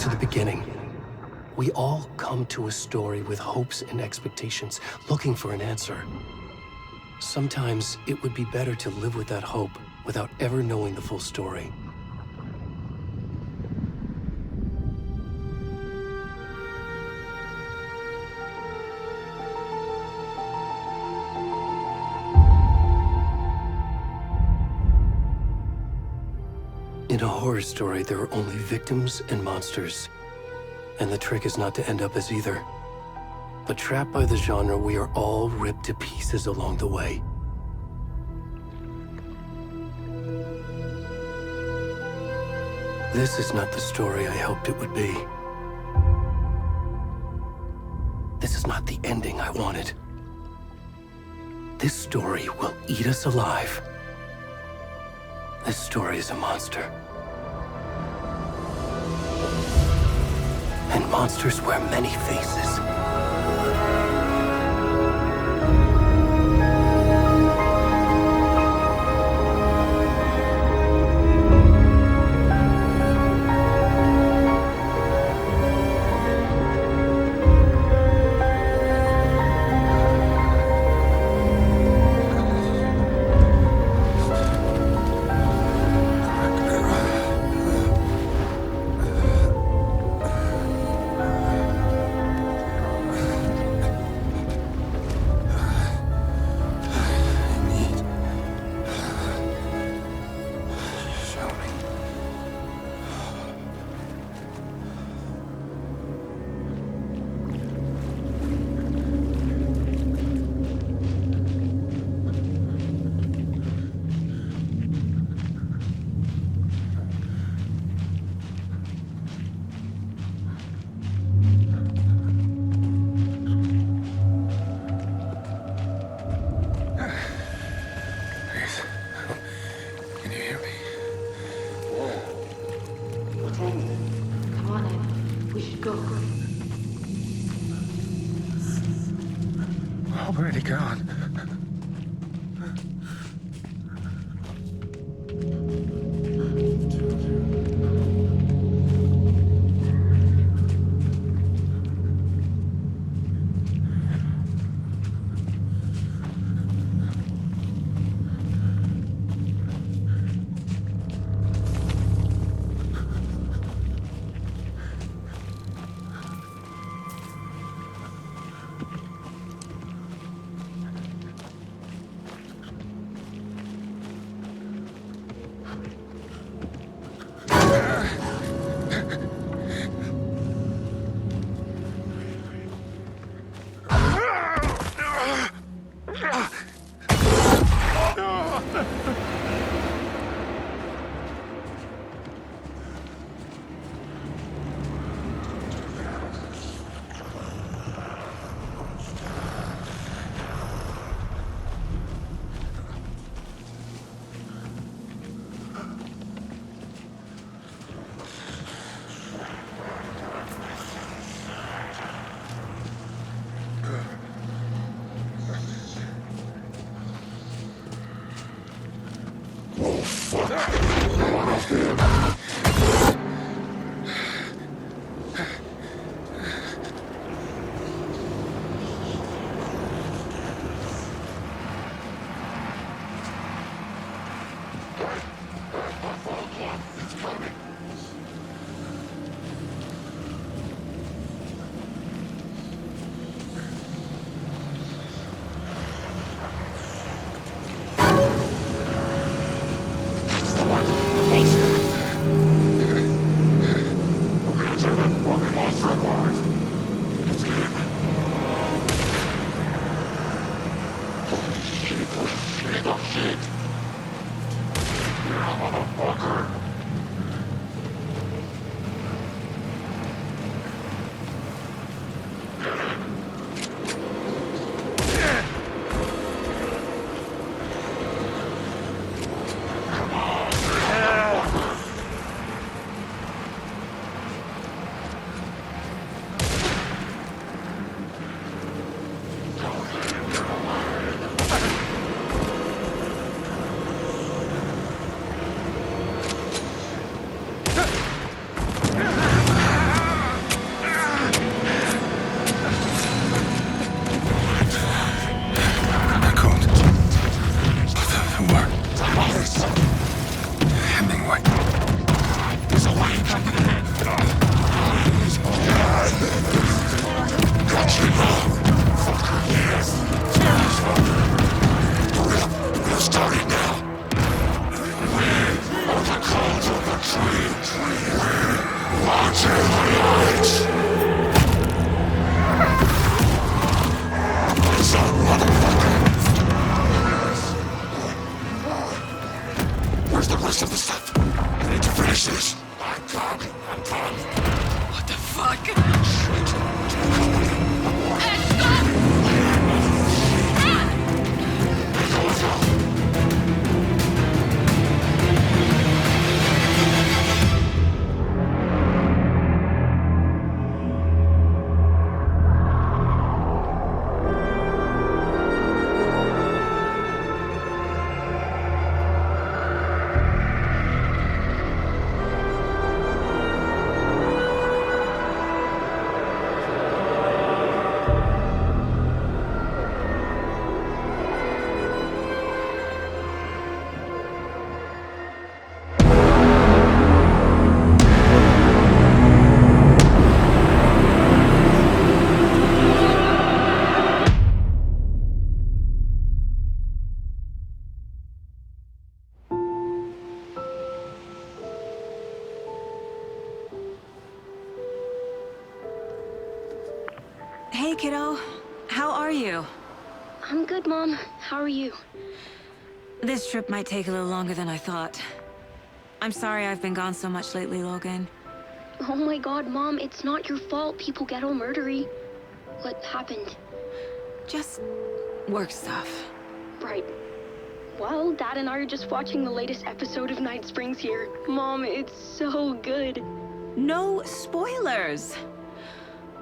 to the beginning. We all come to a story with hopes and expectations, looking for an answer. Sometimes it would be better to live with that hope without ever knowing the full story. In a horror story, there are only victims and monsters. And the trick is not to end up as either. But trapped by the genre, we are all ripped to pieces along the way. This is not the story I hoped it would be. This is not the ending I wanted. This story will eat us alive. This story is a monster. And monsters wear many faces. Already gone. Where's the rest of the stuff? I need to finish this. I'm done. What the fuck? Hey, kiddo. How are you? I'm good, Mom. How are you? This trip might take a little longer than I thought. I'm sorry I've been gone so much lately, Logan. Oh my god, Mom, it's not your fault people get all murdery. What happened? Just work stuff. Right. Well, Dad and I are just watching the latest episode of Night Springs here. Mom, it's so good. No spoilers!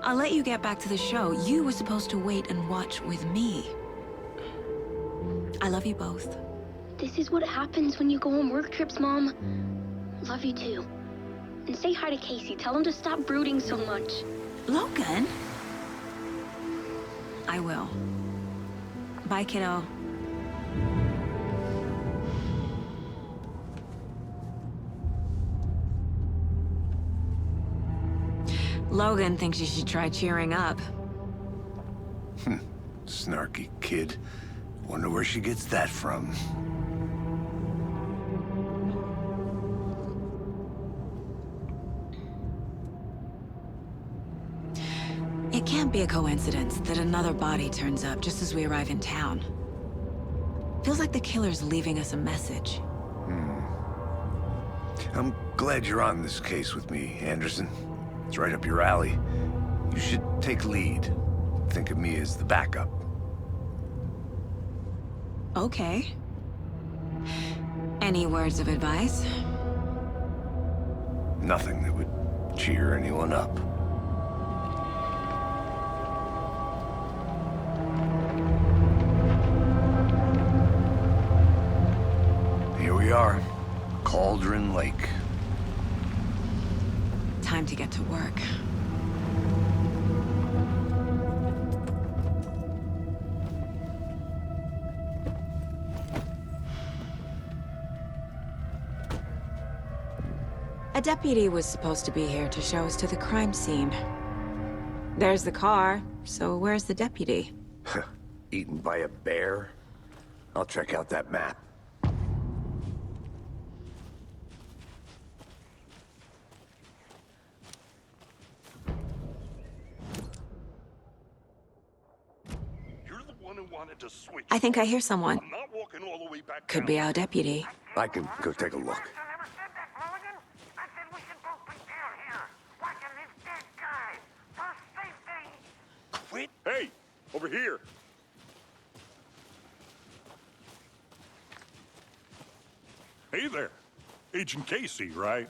I'll let you get back to the show. You were supposed to wait and watch with me. I love you both. This is what happens when you go on work trips, Mom. Love you too. And say hi to Casey. Tell him to stop brooding so much. Logan? I will. Bye, kiddo. Logan thinks you should try cheering up. Snarky kid. Wonder where she gets that from. It can't be a coincidence that another body turns up just as we arrive in town. Feels like the killer's leaving us a message. I'm glad you're on this case with me, Anderson. It's right up your alley. You should take lead. Think of me as the backup. Okay. Any words of advice? Nothing that would cheer anyone up. Here we are. Cauldron Lake. Time to get to work. A deputy was supposed to be here to show us to the crime scene. There's the car, so where's the deputy? Eaten by a bear? I'll check out that map. I think I hear someone. I'm not walking all the way back Could be our deputy. I can go take a look. Quit! Hey! Over here! Hey there. Agent Casey, right?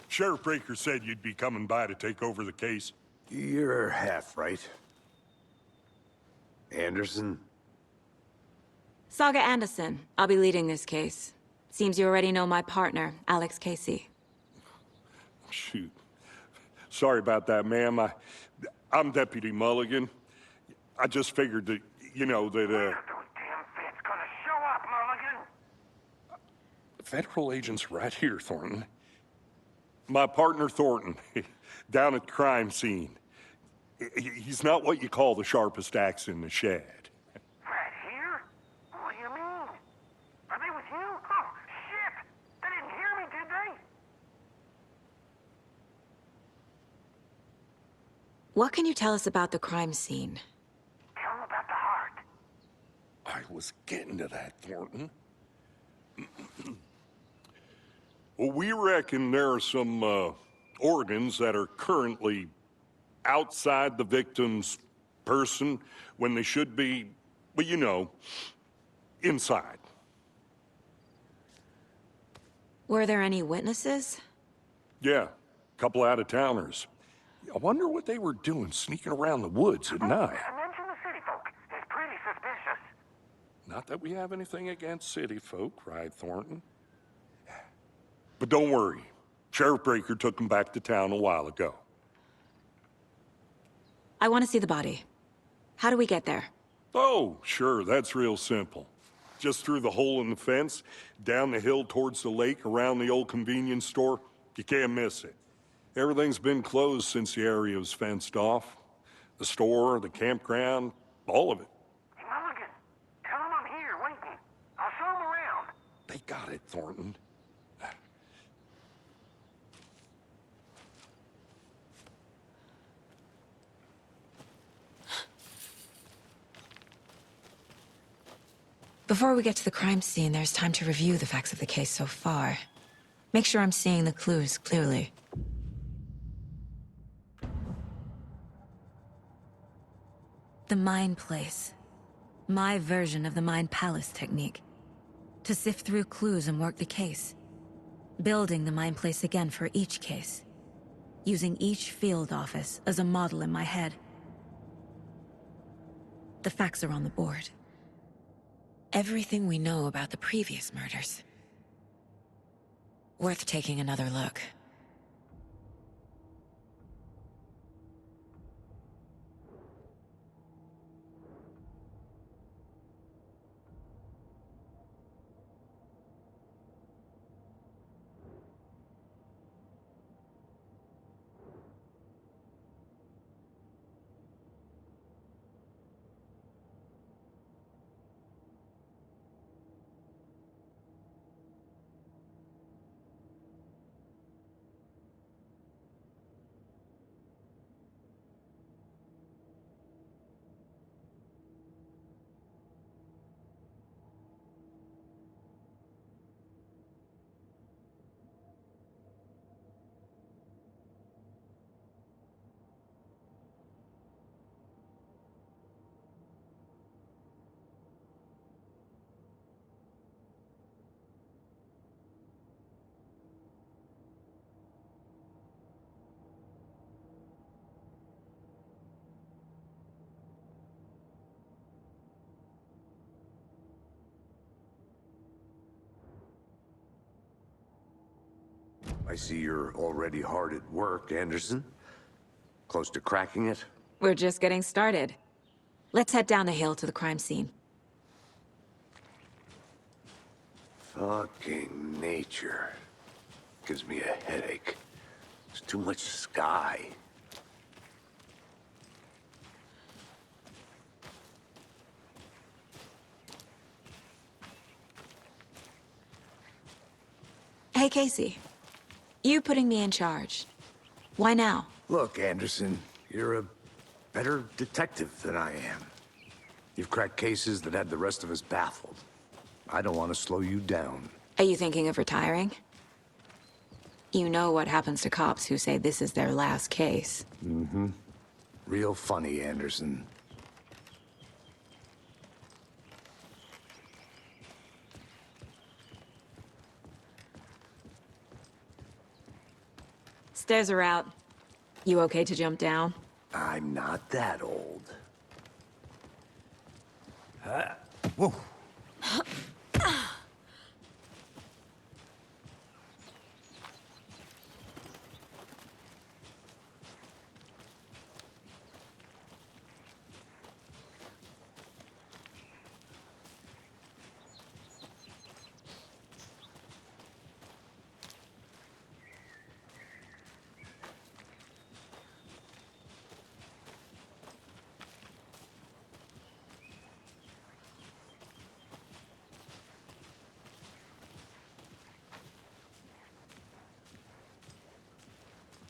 Sheriff Breaker said you'd be coming by to take over the case. You're half right. Anderson? Saga Anderson. I'll be leading this case. Seems you already know my partner, Alex Casey. Shoot. Sorry about that, ma'am. I'm Deputy Mulligan. I just figured that, you know, that, Those damn feds gonna show up, Mulligan. Federal agent's right here, Thornton. My partner, Thornton, down at the crime scene. He's not what you call the sharpest axe in the shed. Right here? What do you mean? Are they with you? Oh, shit! They didn't hear me, did they? What can you tell us about the crime scene? Tell him about the heart. I was getting to that, Thornton. Well, we reckon there are some organs that are currently outside the victim's person when they should be, well, you know, inside. Were there any witnesses? Yeah, a couple out-of-towners. I wonder what they were doing sneaking around the woods at night. Mention the city folk. It's pretty suspicious. Not that we have anything against city folk, cried Thornton. But don't worry. Sheriff Breaker took them back to town a while ago. I want to see the body. How do we get there? Oh, sure, that's real simple. Just through the hole in the fence, down the hill towards the lake, around the old convenience store. You can't miss it. Everything's been closed since the area was fenced off. The store, the campground, all of it. Hey, Mulligan, tell him I'm here, waiting. I'll show him around. They got it, Thornton. Before we get to the crime scene, there's time to review the facts of the case so far. Make sure I'm seeing the clues clearly. The Mind Place. My version of the Mind Palace technique. To sift through clues and work the case. Building the Mind Place again for each case. Using each field office as a model in my head. The facts are on the board. Everything we know about the previous murders. Worth taking another look. I see you're already hard at work, Anderson. Close to cracking it? We're just getting started. Let's head down the hill to the crime scene. Fucking nature. Gives me a headache. There's too much sky. Hey, Casey. You putting me in charge. Why now? Look, Anderson, you're a better detective than I am. You've cracked cases that had the rest of us baffled. I don't want to slow you down. Are you thinking of retiring? You know what happens to cops who say this is their last case. Mm-hmm. Real funny, Anderson. Stairs are out. You okay to jump down? I'm not that old. Whoa.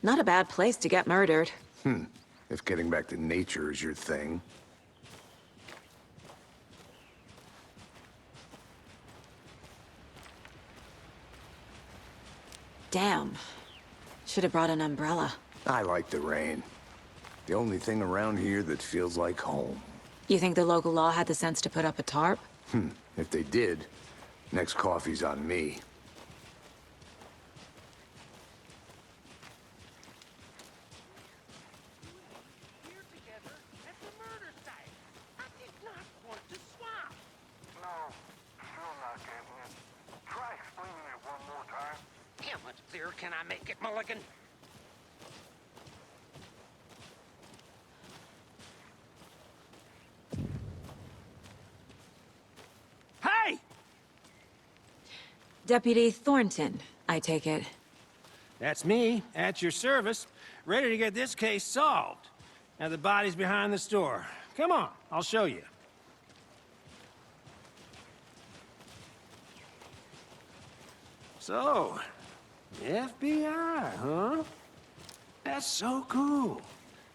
Not a bad place to get murdered. if getting back to nature is your thing. Damn. Should have brought an umbrella. I like the rain. The only thing around here that feels like home. You think the local law had the sense to put up a tarp? If they did, next coffee's on me. Here together at the murder site. I did not want to swap. No, still not getting it. Try explaining it one more time. How much clearer can I make it, Mulligan? Hey! Deputy Thornton, I take it. That's me, at your service, ready to get this case solved. Now the body's behind the store. Come on, I'll show you. So, FBI, huh? That's so cool.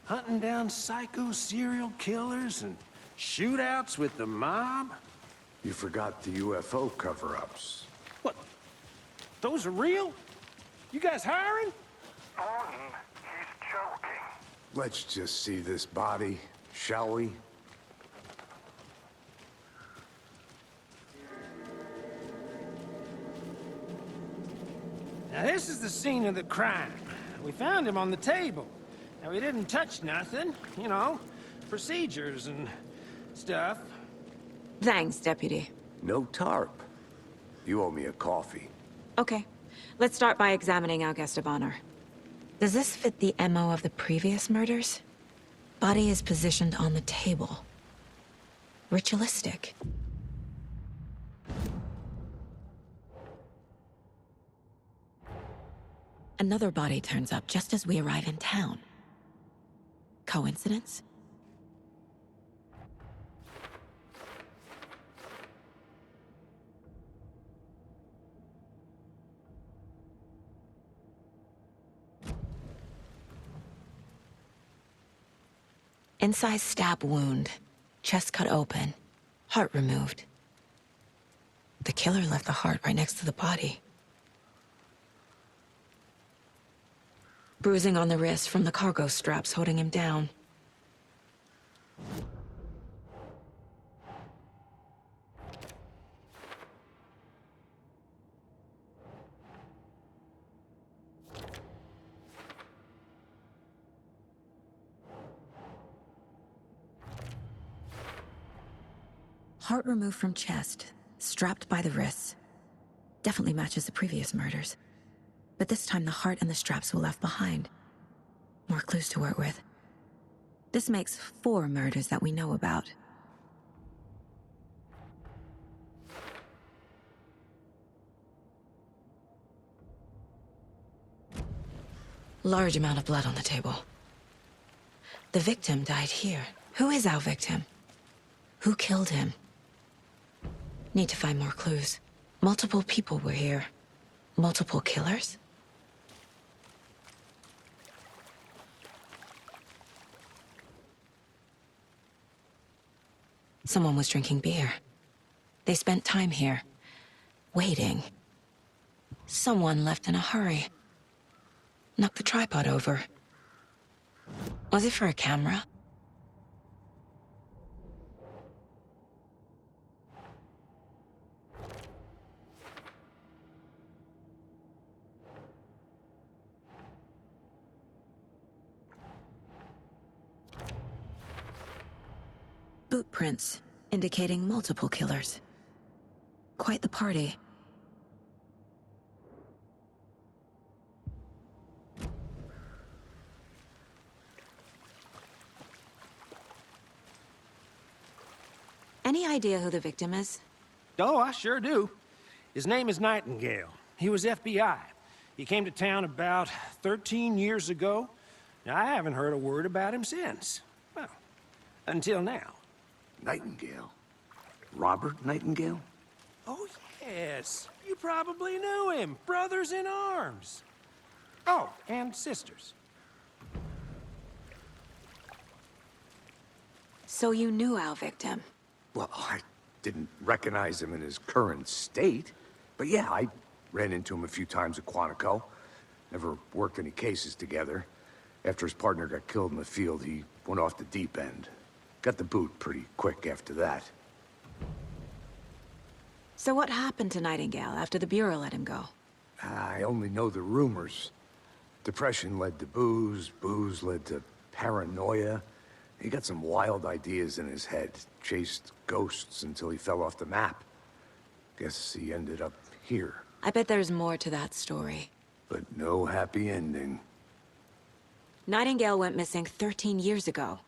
Hunting down psycho serial killers and shootouts with the mob. You forgot the UFO cover-ups. What? Those are real? You guys hiring? Thornton, he's joking. Let's just see this body, shall we? Now this is the scene of the crime. We found him on the table. Now we didn't touch nothing, you know, procedures and stuff. Thanks, Deputy. No tarp. You owe me a coffee. Okay. Let's start by examining our guest of honor. Does this fit the MO of the previous murders? Body is positioned on the table. Ritualistic. Another body turns up just as we arrive in town. Coincidence? Incised stab wound, chest cut open, heart removed. The killer left the heart right next to the body. Bruising on the wrist from the cargo straps holding him down. Heart removed from chest, strapped by the wrists. Definitely matches the previous murders. But this time the heart and the straps were left behind. More clues to work with. This makes 4 murders that we know about. Large amount of blood on the table. The victim died here. Who is our victim? Who killed him? Need to find more clues. Multiple people were here. Multiple killers? Someone was drinking beer. They spent time here, waiting. Someone left in a hurry. Knocked the tripod over. Was it for a camera? Boot prints, indicating multiple killers. Quite the party. Any idea who the victim is? Oh, I sure do. His name is Nightingale. He was FBI. He came to town about 13 years ago. Now, I haven't heard a word about him since. Well, until now. Nightingale? Robert Nightingale? Oh, yes. You probably knew him. Brothers in arms. Oh, and sisters. So you knew our victim? Well, I didn't recognize him in his current state. But yeah, I ran into him a few times at Quantico. Never worked any cases together. After his partner got killed in the field, he went off the deep end. Got the boot pretty quick after that. So what happened to Nightingale after the Bureau let him go? I only know the rumors. Depression led to booze, booze led to paranoia. He got some wild ideas in his head, chased ghosts until he fell off the map. Guess he ended up here. I bet there's more to that story. But no happy ending. Nightingale went missing 13 years ago,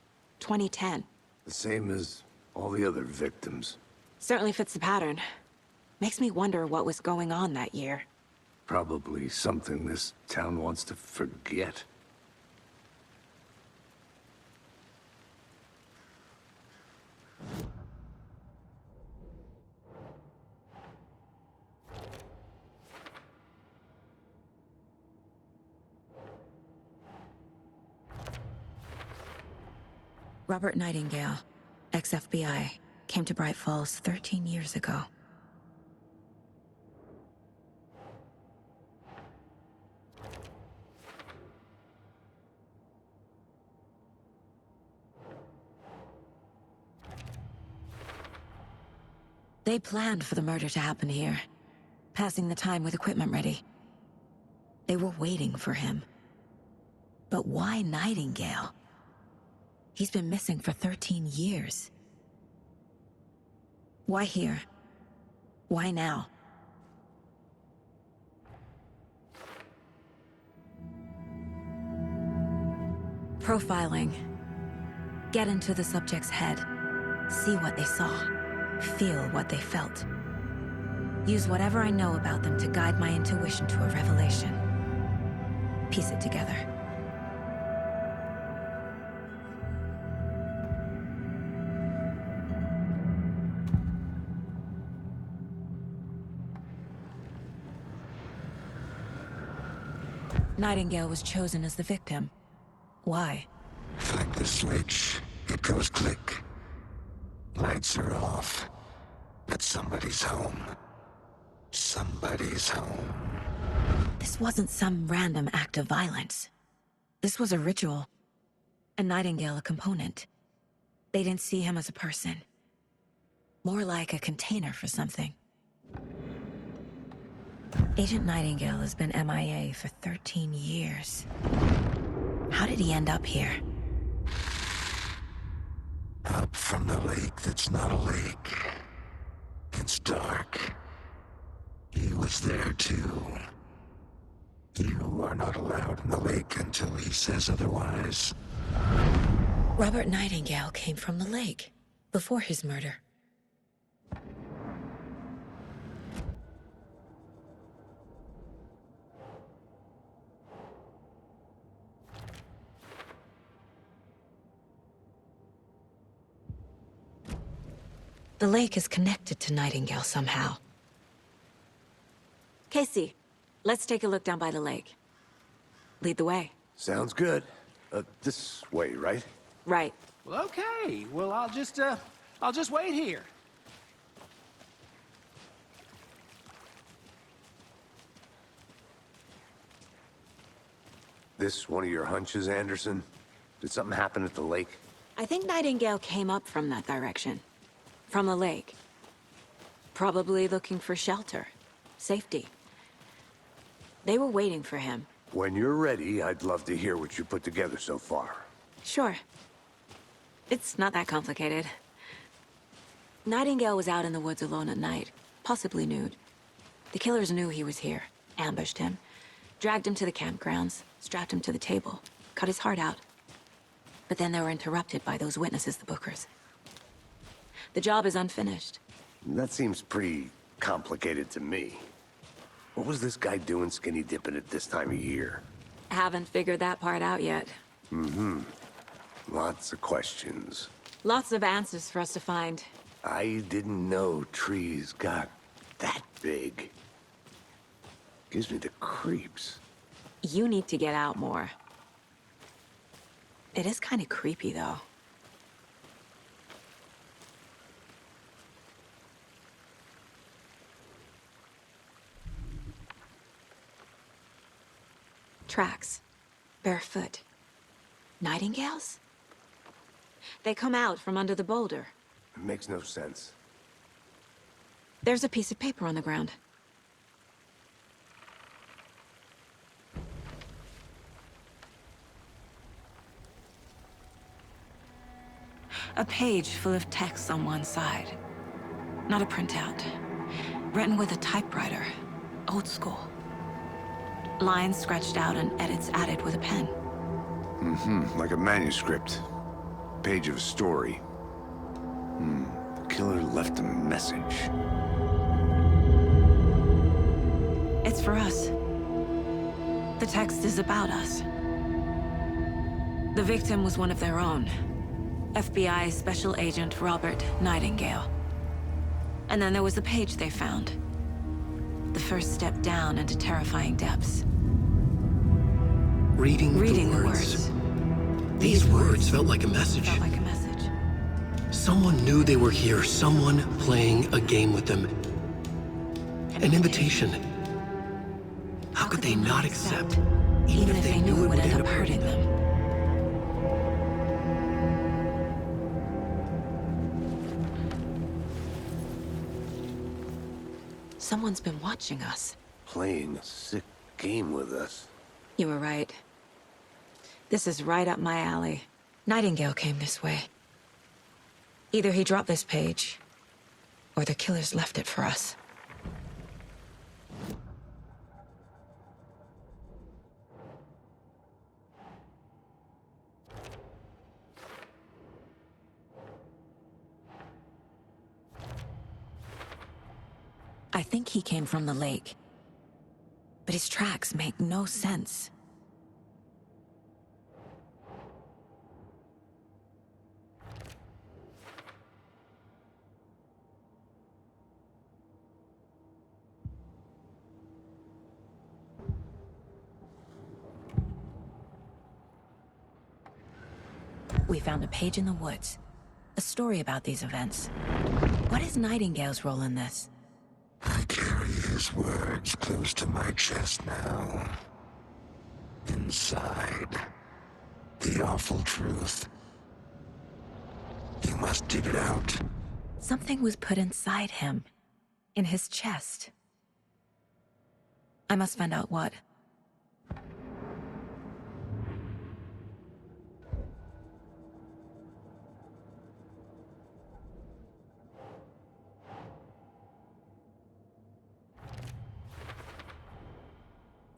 2010. The same as all the other victims. Certainly fits the pattern. Makes me wonder what was going on that year. Probably something this town wants to forget. Robert Nightingale, ex-FBI, came to Bright Falls 13 years ago. They planned for the murder to happen here, passing the time with equipment ready. They were waiting for him. But why Nightingale? He's been missing for 13 years. Why here? Why now? Profiling. Get into the subject's head. See what they saw. Feel what they felt. Use whatever I know about them to guide my intuition to a revelation. Piece it together. Nightingale was chosen as the victim. Why? Flick the switch, it goes click. Lights are off. But somebody's home. Somebody's home. This wasn't some random act of violence. This was a ritual. And Nightingale a component. They didn't see him as a person. More like a container for something. Agent Nightingale has been MIA for 13 years. How did he end up here? Up from the lake that's not a lake. It's dark. He was there too. You are not allowed in the lake until he says otherwise. Robert Nightingale came from the lake, before his murder. The lake is connected to Nightingale somehow. Casey, let's take a look down by the lake. Lead the way. Sounds good. This way, right? Right. Well, okay. Well, I'll just wait here. This one of your hunches, Anderson? Did something happen at the lake? I think Nightingale came up from that direction. From the lake. Probably looking for shelter. Safety. They were waiting for him. When you're ready, I'd love to hear what you put together so far. Sure. It's not that complicated. Nightingale was out in the woods alone at night, possibly nude. The killers knew he was here, ambushed him, dragged him to the campgrounds, strapped him to the table, cut his heart out. But then they were interrupted by those witnesses, the Bookers. The job is unfinished. That seems pretty complicated to me. What was this guy doing skinny dipping at this time of year? Haven't figured that part out yet. Mm-hmm. Lots of questions. Lots of answers for us to find. I didn't know trees got that big. Gives me the creeps. You need to get out more. It is kind of creepy, though. Tracks. Barefoot. Nightingales? They come out from under the boulder. It makes no sense. There's a piece of paper on the ground. A page full of text on one side. Not a printout. Written with a typewriter. Old school. Lines scratched out and edits added with a pen. Like a manuscript. Page of a story. The killer left a message. It's for us. The text is about us. The victim was one of their own. FBI Special Agent Robert Nightingale. And then there was the page they found. The first step down into terrifying depths. Reading the words. These words felt like a message. Felt like a message. Someone knew they were here, someone playing a game with them. An invitation. How could they not accept, even if they knew it would end up hurting them? Someone's been watching us. Playing a sick game with us. You were right. This is right up my alley. Nightingale came this way. Either he dropped this page, or the killers left it for us. I think he came from the lake. But his tracks make no sense. We found a page in the woods. A story about these events. What is Nightingale's role in this? I carry his words close to my chest now. Inside, the awful truth. You must dig it out. Something was put inside him. In his chest. I must find out what.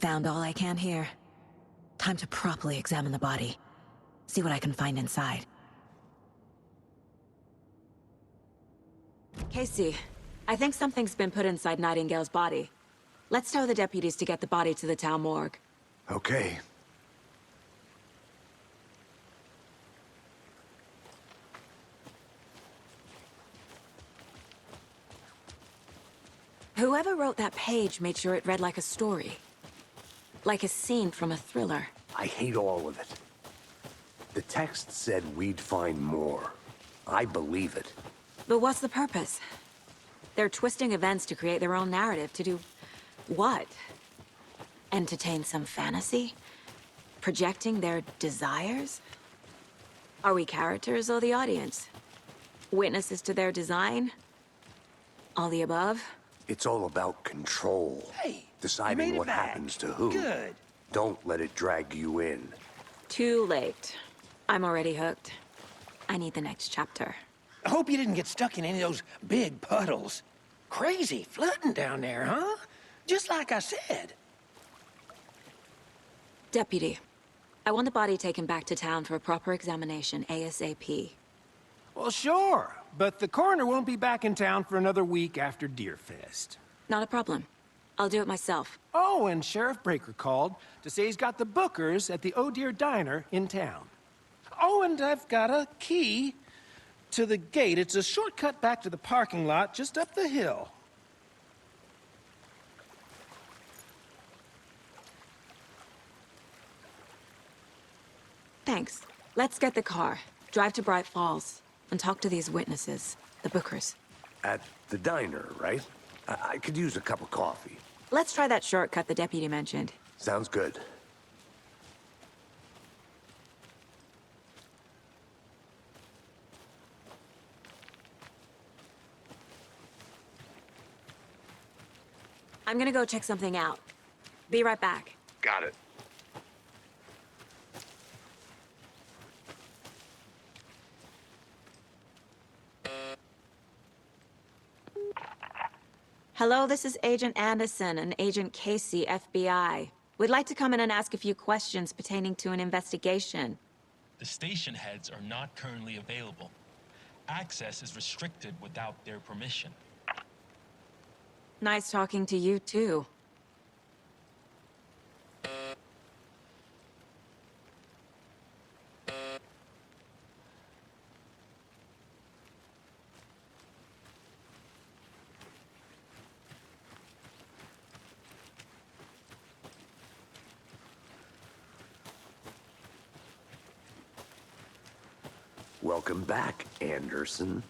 Found all I can here. Time to properly examine the body. See what I can find inside. Casey, I think something's been put inside Nightingale's body. Let's tell the deputies to get the body to the town morgue. Okay. Whoever wrote that page made sure it read like a story. Like a scene from a thriller. I hate all of it. The text said we'd find more. I believe it. But what's the purpose? They're twisting events to create their own narrative. To do what? Entertain some fantasy? Projecting their desires? Are we characters or the audience? Witnesses to their design? All the above? It's all about control. Hey, deciding you made it what back. happens to who. Good. Don't let it drag you in. Too late. I'm already hooked. I need the next chapter. I hope you didn't get stuck in any of those big puddles. Crazy flooding down there, huh? Just like I said. Deputy, I want the body taken back to town for a proper examination, ASAP. Well, sure, but the coroner won't be back in town for another week after Deerfest. Not a problem. I'll do it myself. Oh, and Sheriff Breaker called to say he's got the Bookers at the Oh Dear Diner in town. Oh, and I've got a key to the gate. It's a shortcut back to the parking lot just up the hill. Thanks. Let's get the car, drive to Bright Falls, and talk to these witnesses, the Bookers. At the diner, right? I could use a cup of coffee. Let's try that shortcut the deputy mentioned. Sounds good. I'm gonna go check something out. Be right back. Got it. Hello, this is Agent Anderson and Agent Casey, FBI. We'd like to come in and ask a few questions pertaining to an investigation. The station heads are not currently available. Access is restricted without their permission. Nice talking to you, too. Welcome back, Anderson.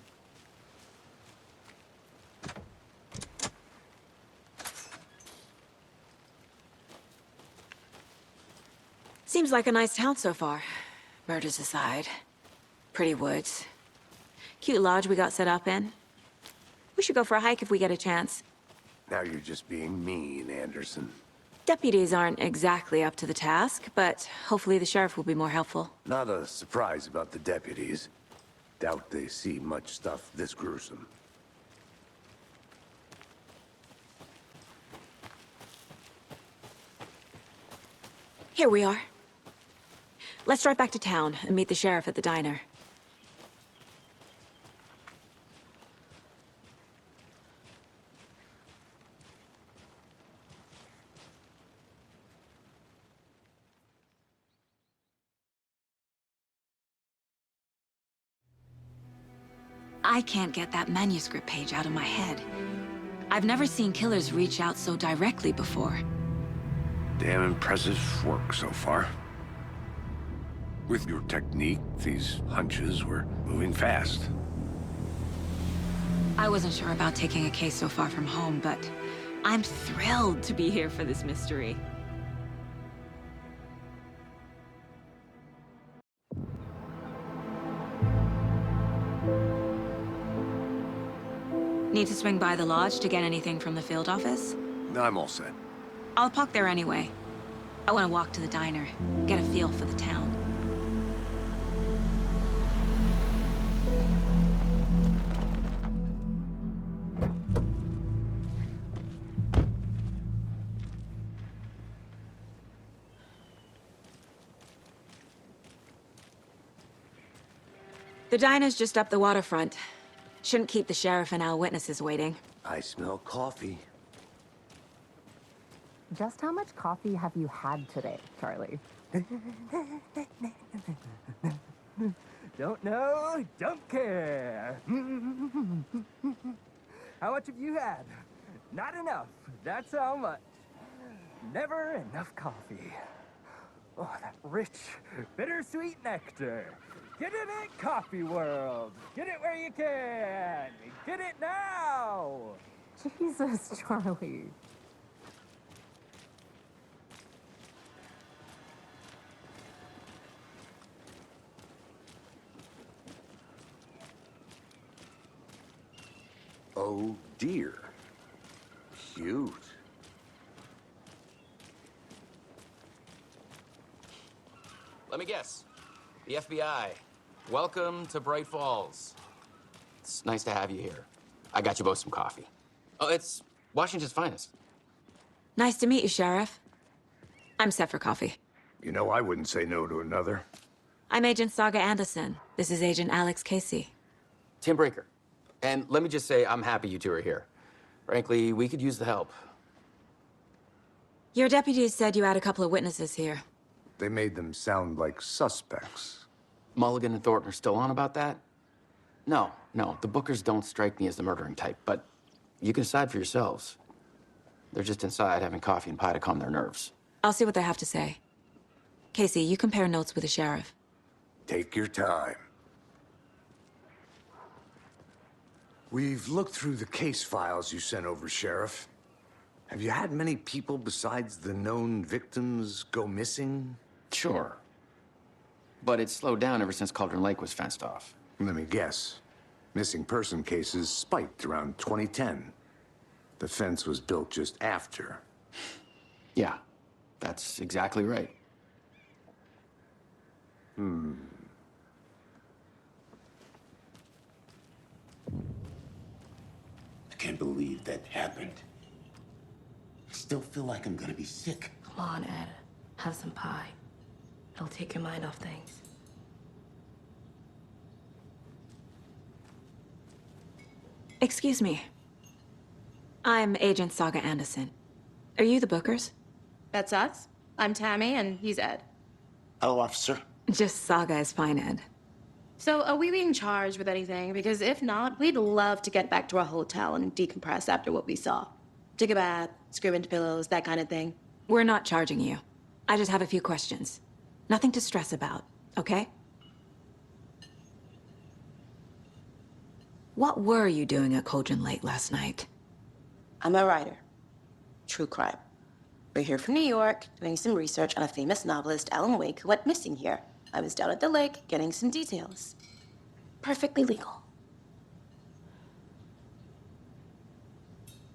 Seems like a nice town so far. Murders aside. Pretty woods. Cute lodge we got set up in. We should go for a hike if we get a chance. Now you're just being mean, Anderson. Deputies aren't exactly up to the task, but hopefully the sheriff will be more helpful. Not a surprise about the deputies. Doubt they see much stuff this gruesome. Here we are. Let's drive back to town and meet the sheriff at the diner. I can't get that manuscript page out of my head. I've never seen killers reach out so directly before. Damn impressive work so far. With your technique, these hunches were moving fast. I wasn't sure about taking a case so far from home, but I'm thrilled to be here for this mystery. Need to swing by the lodge to get anything from the field office? I'm all set. I'll park there anyway. I want to walk to the diner, get a feel for the town. The diner's just up the waterfront. Shouldn't keep the sheriff and our witnesses waiting. I smell coffee. Just how much coffee have you had today, Charlie? Don't know, don't care. How much have you had? Not enough, that's how much. Never enough coffee. Oh, that rich, bittersweet nectar. Get it at Coffee World. Get it where you can. Get it now. Jesus, Charlie. Oh dear. Cute. Let me guess. The FBI. Welcome to Bright Falls. It's nice to have you here. I got you both some coffee. Oh, it's Washington's finest. Nice to meet you, Sheriff. I'm set for coffee. You know, I wouldn't say no to another. I'm Agent Saga Anderson. This is Agent Alex Casey. Tim Brinker. And let me just say, I'm happy you two are here. Frankly, we could use the help. Your deputies said you had a couple of witnesses here. They made them sound like suspects. Mulligan and Thornton are still on about that? No, the Bookers don't strike me as the murdering type, but you can decide for yourselves. They're just inside having coffee and pie to calm their nerves. I'll see what they have to say. Casey, you compare notes with the sheriff. Take your time. We've looked through the case files you sent over, Sheriff. Have you had many people besides the known victims go missing? Sure. But it's slowed down ever since Cauldron Lake was fenced off. Let me guess. Missing person cases spiked around 2010. the fence was built just after. Yeah, that's exactly right. I can't believe that happened. I still feel like I'm gonna be sick. Come on, Ed. Have some pie. It'll take your mind off things. Excuse me. I'm Agent Saga Anderson. Are you the Bookers? That's us. I'm Tammy, and he's Ed. Hello, officer. Just Saga is fine, Ed. So, are we being charged with anything? Because if not, we'd love to get back to our hotel and decompress after what we saw. Take a bath, scream into pillows, that kind of thing. We're not charging you. I just have a few questions. Nothing to stress about, okay? What were you doing at Cauldron Lake last night? I'm a writer. True crime. We're here from New York, doing some research on a famous novelist, Alan Wake, who went missing here. I was down at the lake, getting some details. Perfectly legal.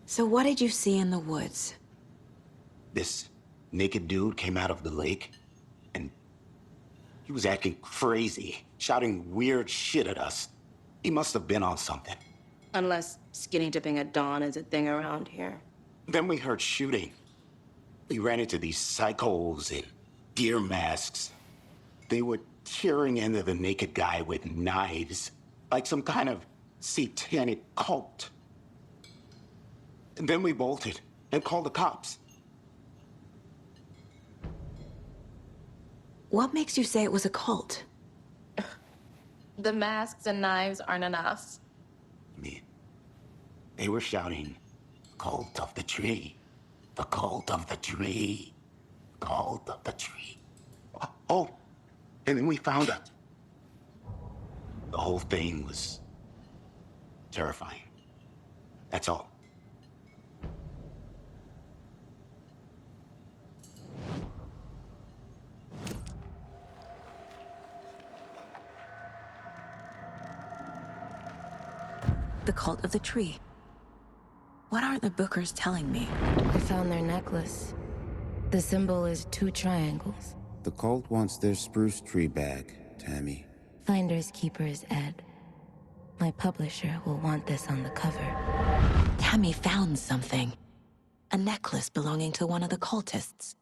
So what did you see in the woods? This naked dude came out of the lake, and he was acting crazy, shouting weird shit at us. He must have been on something. Unless skinny dipping at dawn is a thing around here. Then we heard shooting. We ran into these psychos in deer masks. They were tearing into the naked guy with knives, like some kind of satanic cult. And then we bolted and called the cops. What makes you say it was a cult? The masks and knives aren't enough. I mean, they were shouting, "Cult of the tree, the cult of the tree, cult of the tree." Oh, and then we found it. The whole thing was terrifying. That's all. The cult of the tree. What aren't the Bookers telling me? I found their necklace. The symbol is 2 triangles. The cult wants their spruce tree back, Tammy. Finders keepers, Ed. My publisher will want this on the cover. Tammy found something. A necklace belonging to one of the cultists.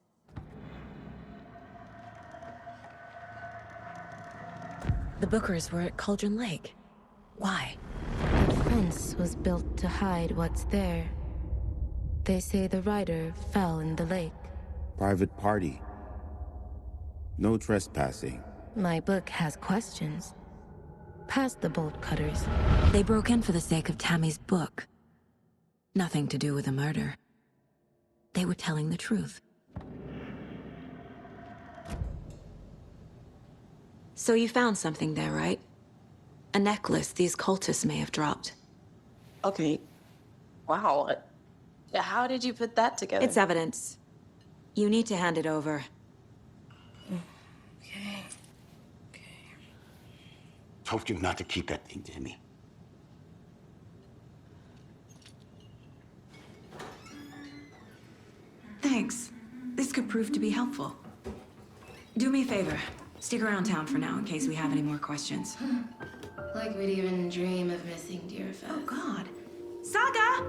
The Bookers were at Cauldron Lake. Why? The fence was built to hide what's there. They say the rider fell in the lake. Private party. No trespassing. My book has questions. Past the bolt cutters. They broke in for the sake of Tammy's book. Nothing to do with the murder. They were telling the truth. So you found something there, right? A necklace these cultists may have dropped. Okay. Wow. How did you put that together? It's evidence. You need to hand it over. Okay. Told you not to keep that thing, Tammy. Thanks. This could prove to be helpful. Do me a favor. Stick around town for now in case we have any more questions. Like we'd even dream of missing dear Fez. Oh, God. Saga!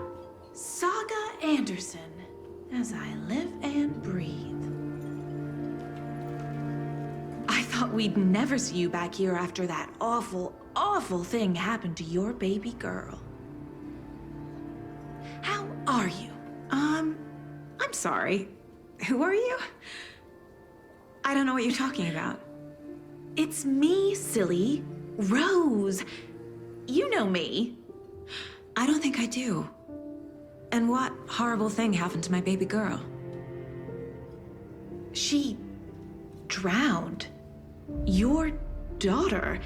Saga Anderson. As I live and breathe. I thought we'd never see you back here after that awful, awful thing happened to your baby girl. How are you? I'm sorry. Who are you? I don't know what you're talking about. It's me, silly. Rose. You know me. I don't think I do. And what horrible thing happened to my baby girl? She drowned. Your daughter.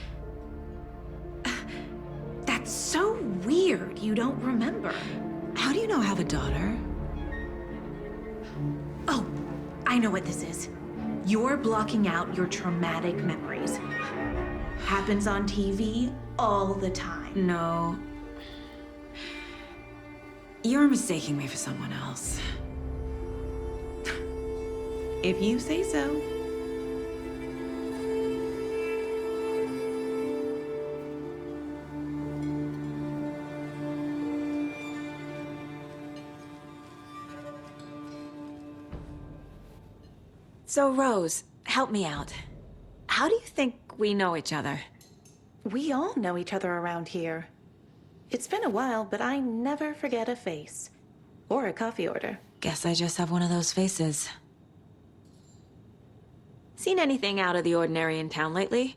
That's so weird you don't remember. How do you know I have a daughter? Oh, I know what this is. You're blocking out your traumatic memories. Happens on TV all the time. No. You're mistaking me for someone else. If you say so. So, Rose, help me out. How do you think we know each other? We all know each other around here. It's been a while, but I never forget a face. Or a coffee order. Guess I just have one of those faces. Seen anything out of the ordinary in town lately?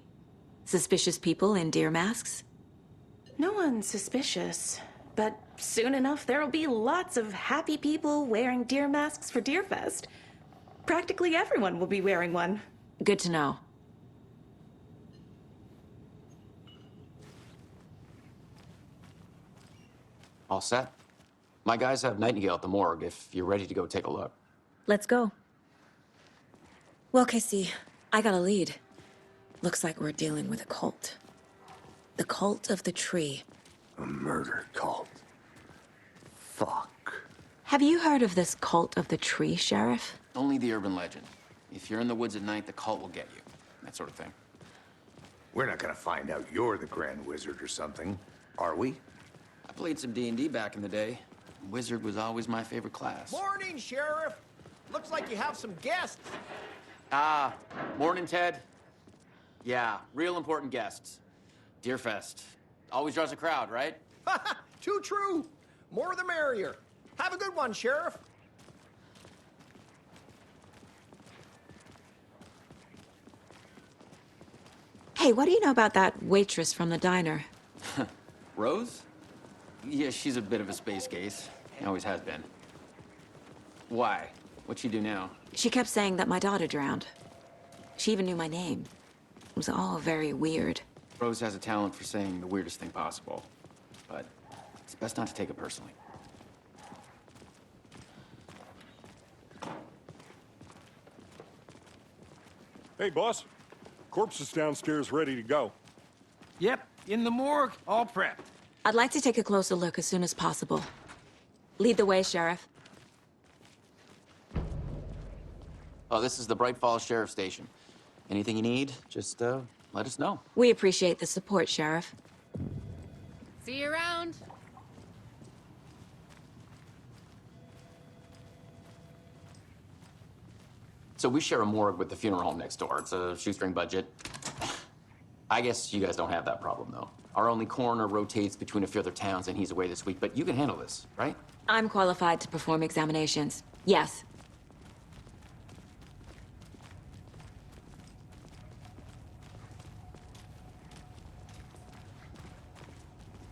Suspicious people in deer masks? No one's suspicious. But soon enough, there'll be lots of happy people wearing deer masks for Deerfest. Practically everyone will be wearing one. Good to know. All set? My guys have Nightingale at the morgue if you're ready to go take a look. Let's go. Well, Casey, I got a lead. Looks like we're dealing with a cult. The cult of the tree. A murder cult. Fuck. Have you heard of this cult of the tree, Sheriff? Only the urban legend. If you're in the woods at night, the cult will get you. That sort of thing. We're not gonna find out you're the Grand Wizard or something, are we? I played some D&D back in the day. Wizard was always my favorite class. Morning, Sheriff. Looks like you have some guests. Ah, morning, Ted. Yeah, real important guests. Deerfest. Always draws a crowd, right? Too true. More the merrier. Have a good one, Sheriff. Hey, what do you know about that waitress from the diner? Rose? Yeah, she's a bit of a space case. Always has been. Why? What'd she do now? She kept saying that my daughter drowned. She even knew my name. It was all very weird. Rose has a talent for saying the weirdest thing possible. But it's best not to take it personally. Hey, boss. Corpse is downstairs ready to go. Yep, in the morgue, all prepped. I'd like to take a closer look as soon as possible. Lead the way, Sheriff. Oh, this is the Bright Falls Sheriff Station. Anything you need, just let us know. We appreciate the support, Sheriff. See you around. So we share a morgue with the funeral home next door. It's a shoestring budget. I guess you guys don't have that problem, though. Our only coroner rotates between a few other towns, and he's away this week, but you can handle this, right? I'm qualified to perform examinations. Yes.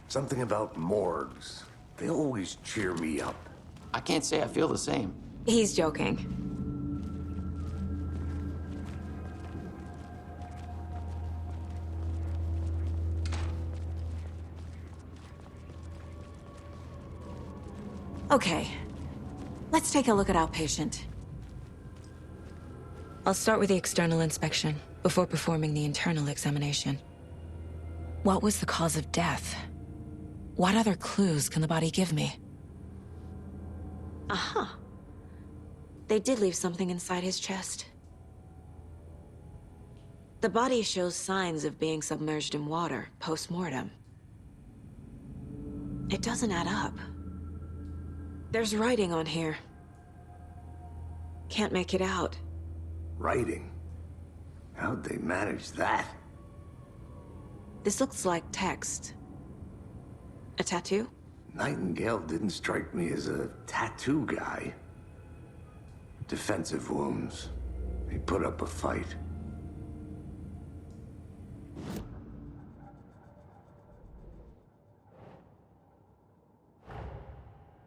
Something about morgues. They always cheer me up. I can't say I feel the same. He's joking. Okay, let's take a look at our patient. I'll start with the external inspection before performing the internal examination. What was the cause of death? What other clues can the body give me? Aha. They did leave something inside his chest. The body shows signs of being submerged in water post-mortem. It doesn't add up. There's writing on here. Can't make it out. Writing? How'd they manage that? This looks like text. A tattoo? Nightingale didn't strike me as a tattoo guy. Defensive wounds. He put up a fight.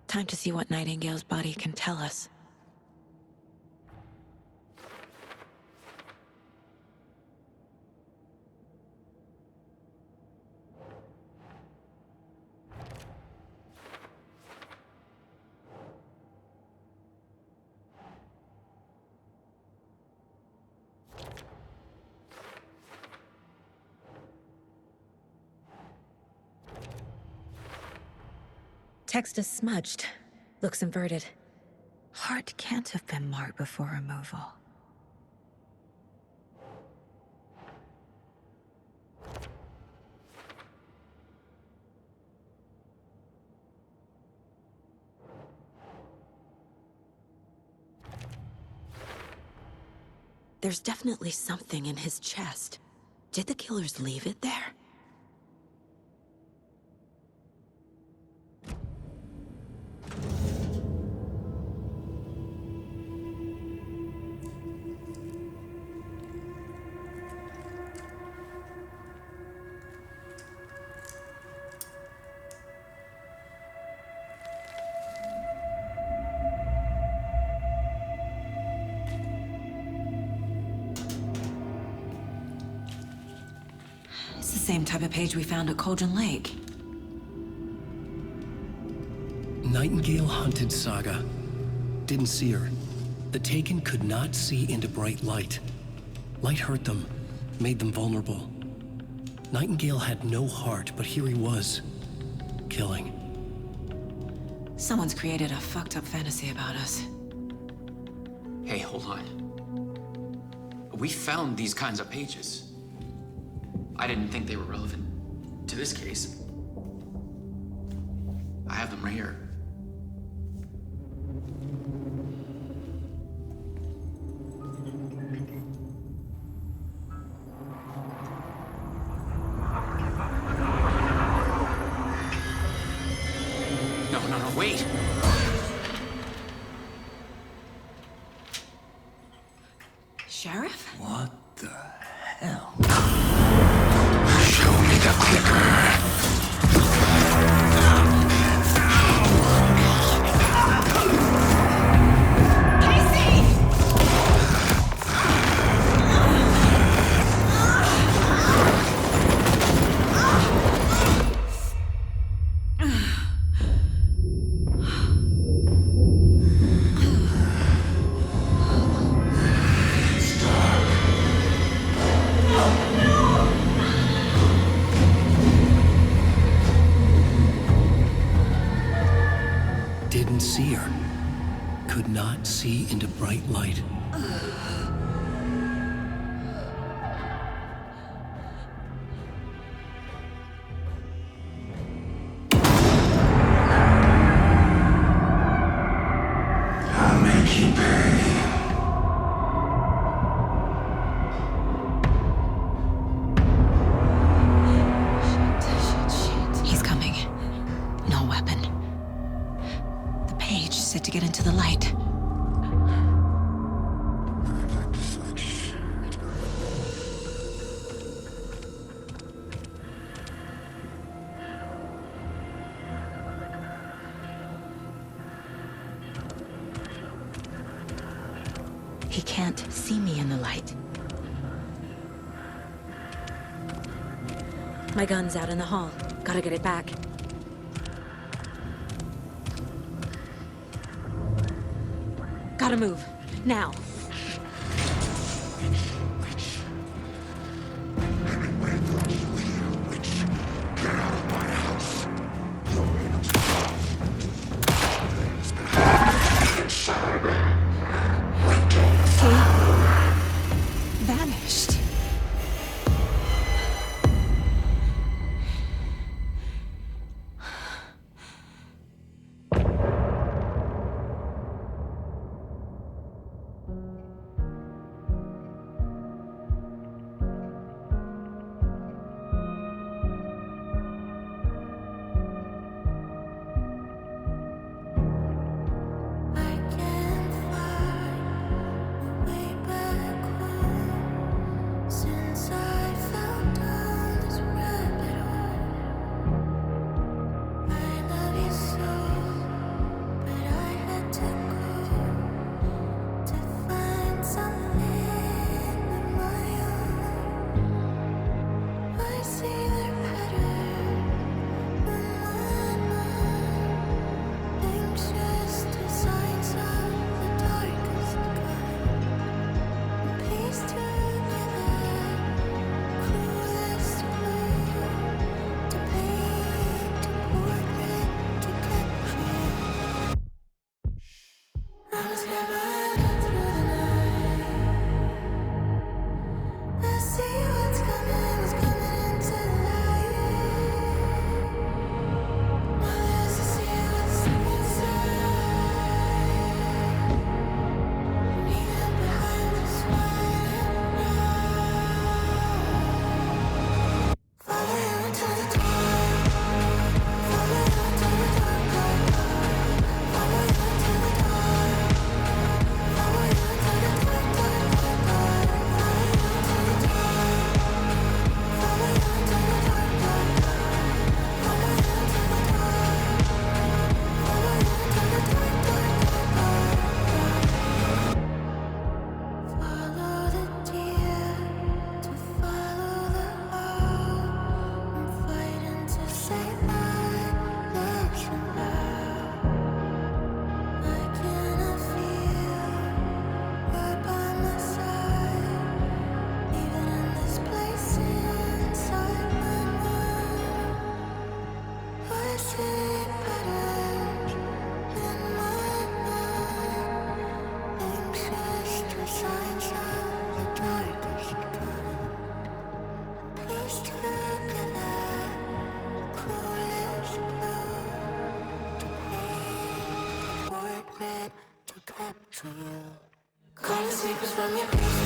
Time to see what Nightingale's body can tell us. Text is smudged. Looks inverted. Heart can't have been marked before removal. There's definitely something in his chest. Did the killers leave it there? It's the same type of page we found at Cauldron Lake. Nightingale hunted Saga. Didn't see her. The Taken could not see into bright light. Light hurt them, made them vulnerable. Nightingale had no heart, but here he was, killing. Someone's created a fucked up fantasy about us. Hey, hold on. We found these kinds of pages. I didn't think they were relevant to this case. I have them right here. No, wait! Sheriff? What the hell? Show me the clicker. Didn't see her. Could not see into bright light. I'll make you pay. He's coming. No weapon. The page said to get into the light. He can't see me in the light. My gun's out in the hall. Gotta get it back. Gotta move. Now. Vanished. Just run me